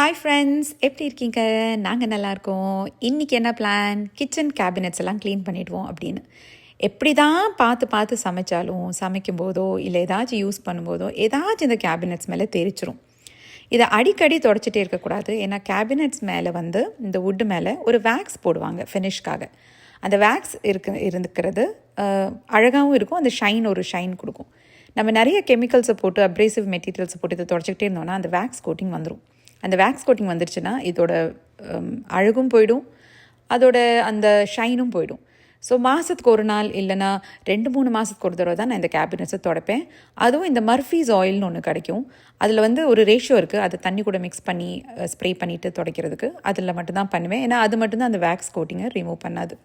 Hi friends, எப்படி இருக்கீங்க? நாங்கள் நல்லாயிருக்கோம். இன்றைக்கி என்ன பிளான்? கிச்சன் கேபினெட்ஸ் எல்லாம் க்ளீன் பண்ணிவிடுவோம் அப்படின்னு. எப்படி தான் பார்த்து பார்த்து சமைச்சாலும், சமைக்கும் போதோ இல்லை ஏதாச்சும் யூஸ் பண்ணும்போதோ ஏதாச்சும் இந்த கேபினெட்ஸ் மேலே தெரிச்சிரும். இதை அடிக்கடி தொடச்சிட்டே இருக்கக்கூடாது. ஏன்னா கேபினெட்ஸ் மேலே வந்து இந்த வுட்டு மேலே ஒரு வேக்ஸ் போடுவாங்க ஃபினிஷ்காக. அந்த வேக்ஸ் இருந்துக்கிறது அழகாகவும் இருக்கும். அந்த ஒரு ஷைன் கொடுக்கும். நம்ம நிறைய கெமிக்கல்ஸை போட்டு அப்ரேசிவ் மெட்டீரியல்ஸை போட்டு இதை தொடச்சிக்கிட்டே இருந்தோம்னா அந்த வேக்ஸ் கோட்டிங் வந்துடும். அந்த வேக்ஸ் கோட்டிங் வந்துருச்சுன்னா இதோட அழகும் போயிடும், அதோட அந்த ஷைனும் போயிடும். ஸோ மாதத்துக்கு ஒரு நாள் இல்லைனா 2-3 மாதத்துக்கு ஒரு தடவை தான் நான் இந்த கேபினெட்ஸை துடைப்பேன். அதுவும் இந்த மர்ஃபீஸ் ஆயில்னு ஒன்று கிடைக்கும். அதில் வந்து ஒரு ரேஷியோ இருக்குது. அதை தண்ணி கூட மிக்ஸ் பண்ணி ஸ்ப்ரே பண்ணிவிட்டு துடைக்கிறதுக்கு அதில் மட்டும்தான் பண்ணுவேன். ஏன்னா அது மட்டும்தான் அந்த வேக்ஸ் கோட்டிங்கை ரிமூவ் பண்ணாது.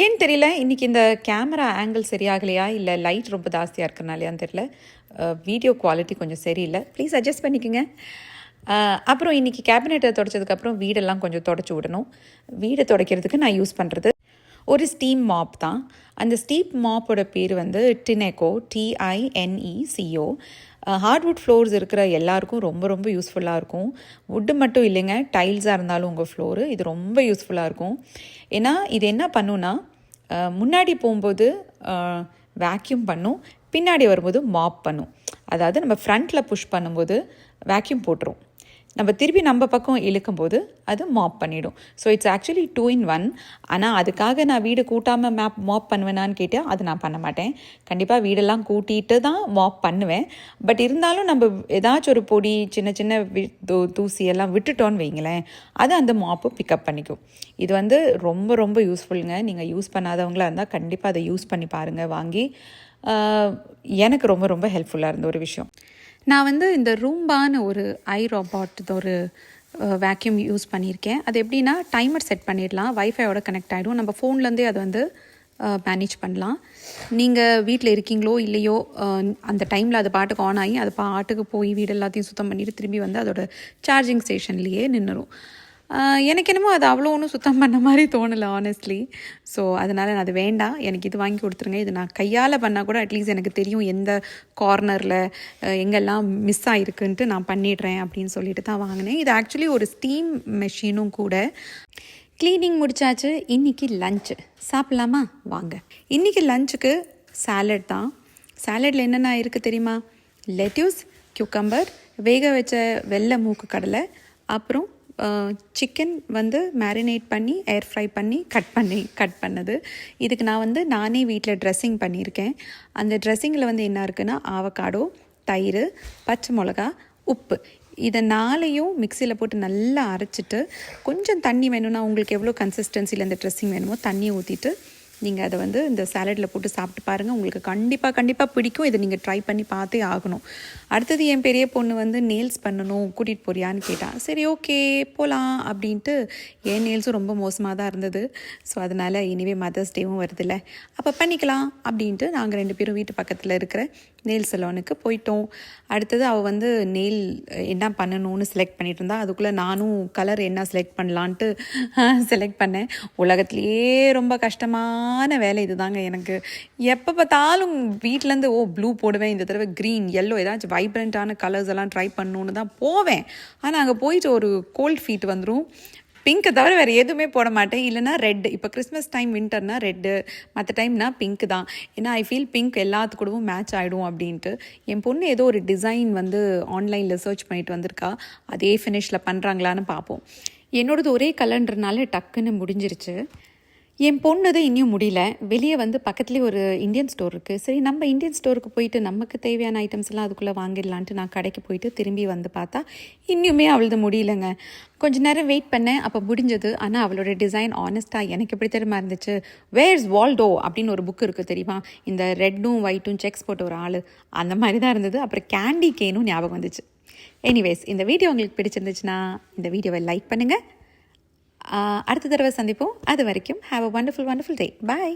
ஏன்னு தெரியல, இன்றைக்கி இந்த கேமரா ஆங்கிள் சரியாகலையா இல்லை லைட் ரொம்ப ஜாஸ்தியாக இருக்கிறனாலையான்னு தெரியல, வீடியோ குவாலிட்டி கொஞ்சம் சரியில்லை. ப்ளீஸ் அட்ஜஸ்ட் பண்ணிக்கோங்க. அப்புறம் இன்றைக்கி கேபினெட்டை துடைச்சதுக்கப்புறம் வீடெல்லாம் கொஞ்சம் துடைச்சி விடணும். வீடை துடைக்கிறதுக்கு நான் யூஸ் பண்ணுறது ஒரு ஸ்டீம் மாப் தான். அந்த ஸ்டீம் மாப்போட பேர் வந்து டினெகோ, TINECO. ஹார்ட்வுட் ஃப்ளோர்ஸ் இருக்கிற எல்லாருக்கும் ரொம்ப ரொம்ப யூஸ்ஃபுல்லாக இருக்கும். வுட்டு மட்டும் இல்லைங்க, டைல்ஸாக இருந்தாலும் உங்கள் ஃப்ளோரு இது ரொம்ப யூஸ்ஃபுல்லாக இருக்கும். ஏன்னா இது என்ன பண்ணுன்னா, முன்னாடி போகும்போது வேக்யூம் பண்ணும், பின்னாடி வரும்போது மாப் பண்ணும். அதாவது நம்ம ஃப்ரண்ட்டில் புஷ் பண்ணும்போது வேக்யூம் போட்டுரும், நம்ம திருப்பி நம்ம பக்கம் இழுக்கும்போது அது மாப் பண்ணிவிடும். So it's actually 2 in 1. ஆனால் அதுக்காக நான் வீடு கூட்டாமல் மாப் பண்ணுவேனான்னு கேட்டால் அது நான் பண்ண மாட்டேன். கண்டிப்பாக வீடெல்லாம் கூட்டிகிட்டு தான் மாப் பண்ணுவேன். பட் இருந்தாலும் நம்ம ஏதாச்சும் ஒரு பொடி சின்ன சின்ன தூசியெல்லாம் விட்டுட்டோன்னு வைங்களேன், அது அந்த மாப்பு பிக்கப் பண்ணிக்கும். இது வந்து ரொம்ப ரொம்ப யூஸ்ஃபுல்லுங்க. நீங்கள் யூஸ் பண்ணாதவங்களாக இருந்தால் கண்டிப்பாக அதை யூஸ் பண்ணி பாருங்கள் வாங்கி. எனக்கு ரொம்ப ரொம்ப ஹெல்ப்ஃபுல்லாக இருந்த ஒரு விஷயம். நான் வந்து இந்த ரூம்பான ஒரு iRobot ஒரு வேக்யூம் யூஸ் பண்ணியிருக்கேன். அது எப்படின்னா டைமர் செட் பண்ணிடலாம், வைஃபையோட கனெக்ட் ஆகிடும். நம்ம ஃபோன்லேருந்தே அதை வந்து மேனேஜ் பண்ணலாம். நீங்கள் வீட்டில் இருக்கீங்களோ இல்லையோ அந்த டைமில் அது பாட்டுக்கு ஆன் ஆகி அது பாட்டுக்கு போய் வீடு எல்லாத்தையும் சுத்தம் பண்ணிவிட்டு திரும்பி வந்து அதோட சார்ஜிங் ஸ்டேஷன்லேயே நின்றுடும். எனக்கு என்னமோ அது அவ்வளோ ஒன்றும் சுத்தம் பண்ண மாதிரி தோணலை ஆனஸ்ட்லி. ஸோ அதனால் அது வேண்டாம், எனக்கு இது வாங்கி கொடுத்துருங்க. இது நான் கையால் பண்ணால் கூட அட்லீஸ்ட் எனக்கு தெரியும் எந்த கார்னரில் எங்கெல்லாம் மிஸ் ஆகிருக்குன்ட்டு நான் பண்ணிடுறேன் அப்படின்னு சொல்லிட்டு தான் வாங்கினேன். இது ஆக்சுவலி ஒரு ஸ்டீம் மெஷினும் கூட. க்ளீனிங் முடிச்சாச்சு. இன்றைக்கி லஞ்சு சாப்பிட்லாமா? வாங்க. இன்றைக்கி லஞ்சுக்கு சாலட் தான். சாலட்டில் என்னென்ன இருக்குது தெரியுமா? லெட்யூஸ், கியூக்கம்பர், வேக வச்ச வெள்ளை மூக்கு கடலை, அப்புறம் சிக்கன் வந்து மேரினேட் பண்ணி ஏர் ஃப்ரை பண்ணி கட் பண்ணது. இதுக்கு நான் வந்து நானே வீட்டில் ட்ரெஸ்ஸிங் பண்ணியிருக்கேன். அந்த ட்ரெஸ்ஸிங்கில் வந்து என்ன இருக்குன்னா ஆவக்காடோ, தயிர், பச்சை மிளகா, உப்பு, இதை 4ஐயும் மிக்சியில் போட்டு நல்லா அரைச்சிட்டு கொஞ்சம் தண்ணி வேணும்னா உங்களுக்கு எவ்வளோ கன்சிஸ்டன்சியில் இந்த ட்ரெஸ்ஸிங் வேணுமோ தண்ணியை ஊற்றிட்டு நீங்கள் அதை வந்து இந்த சாலட்டில் போட்டு சாப்பிட்டு பாருங்கள். உங்களுக்கு கண்டிப்பாக பிடிக்கும். இதை நீங்கள் ட்ரை பண்ணி பார்த்தே ஆகணும். அடுத்தது என் பெரிய பொண்ணு வந்து நெயில்ஸ் பண்ணணும், கூட்டிகிட்டு போறியான்னு கேட்டான். சரி ஓகே போகலாம் அப்படின்ட்டு. என் நெயில்ஸும் ரொம்ப மோசமாக தான் இருந்தது. ஸோ அதனால் இனிவே மதர்ஸ் டேவும் வருதில்ல, அப்போ பண்ணிக்கலாம் அப்படின்ட்டு நாங்கள் 2 பேரும் வீட்டு பக்கத்தில் இருக்கிற நெயில் சலோனுக்கு போயிட்டோம். அடுத்தது அவள் வந்து நெயில் என்ன பண்ணணும்னு செலக்ட் பண்ணிட்டு இருந்தா. அதுக்குள்ளே நானும் கலர் என்ன செலக்ட் பண்ணலான்ட்டு செலக்ட் பண்ணேன். உலகத்துலேயே ரொம்ப கஷ்டமான வேலை இது தாங்க எனக்கு. எப்போ பார்த்தாலும் வீட்டிலேருந்து ப்ளூ போடுவேன், இந்த தடவை க்ரீன், எல்லோ, ஏதாச்சும் வைப்ரண்ட்டான கலர்ஸ் எல்லாம் ட்ரை பண்ணணுன்னு தான் போவேன். ஆனால் அங்கே போயிட்டு ஒரு கோல்ட் ஃபீட் வந்துடும். பிங்க்கை தவிர வேறு எதுவுமே போட மாட்டேன். இல்லைனா ரெட்டு. இப்போ கிறிஸ்மஸ் டைம் வின்டர்னா ரெட்டு, மற்ற டைம்னா பிங்க் தான். ஏன்னா ஐ ஃபீல் பிங்க் எல்லாத்து கூடவும் மேட்ச் ஆகிடும் அப்படின்ட்டு. என் பொண்ணு ஏதோ ஒரு டிசைன் வந்து ஆன்லைனில் சர்ச் பண்ணிட்டு வந்திருக்கா. அதே ஃபினிஷில் பண்ணுறாங்களான்னு பார்ப்போம். என்னோடது ஒரே கலர்ன்றனால டக்குன்னு முடிஞ்சிருச்சு. என் பொண்ணுது இன்னும் முடியல. வெளியே வந்து பக்கத்துலேயே ஒரு இந்தியன் ஸ்டோர் இருக்குது. சரி நம்ம இந்தியன் ஸ்டோருக்கு போயிட்டு நமக்கு தேவையான ஐட்டம்ஸ் எல்லாம் அதுக்குள்ளே வாங்கிடலான்ட்டு நான் கடைக்கு போயிட்டு திரும்பி வந்து பார்த்தா இன்னுமே அவளது முடியலைங்க. கொஞ்சம் நேரம் வெயிட் பண்ணேன், அப்போ முடிஞ்சது. ஆனால் அவளோட டிசைன் ஆனஸ்ட்டாக எனக்கு எப்படி தெரியுமா இருந்துச்சு? வேர்ஸ் வால்டோ அப்படின்னு ஒரு புக் இருக்குது தெரியுமா? இந்த ரெட்டும் ஒயிட்டும் செக்ஸ் போட்ட ஒரு ஆள், அந்த மாதிரி தான் இருந்தது. அப்புறம் கேண்டி கேனும் ஞாபகம் வந்துச்சு. எனிவேஸ், இந்த வீடியோ உங்களுக்கு பிடிச்சிருந்துச்சுன்னா இந்த வீடியோவை லைக் பண்ணுங்கள். அடுத்த தடவை சந்திப்போம். அது வரைக்கும் have a wonderful day. Bye.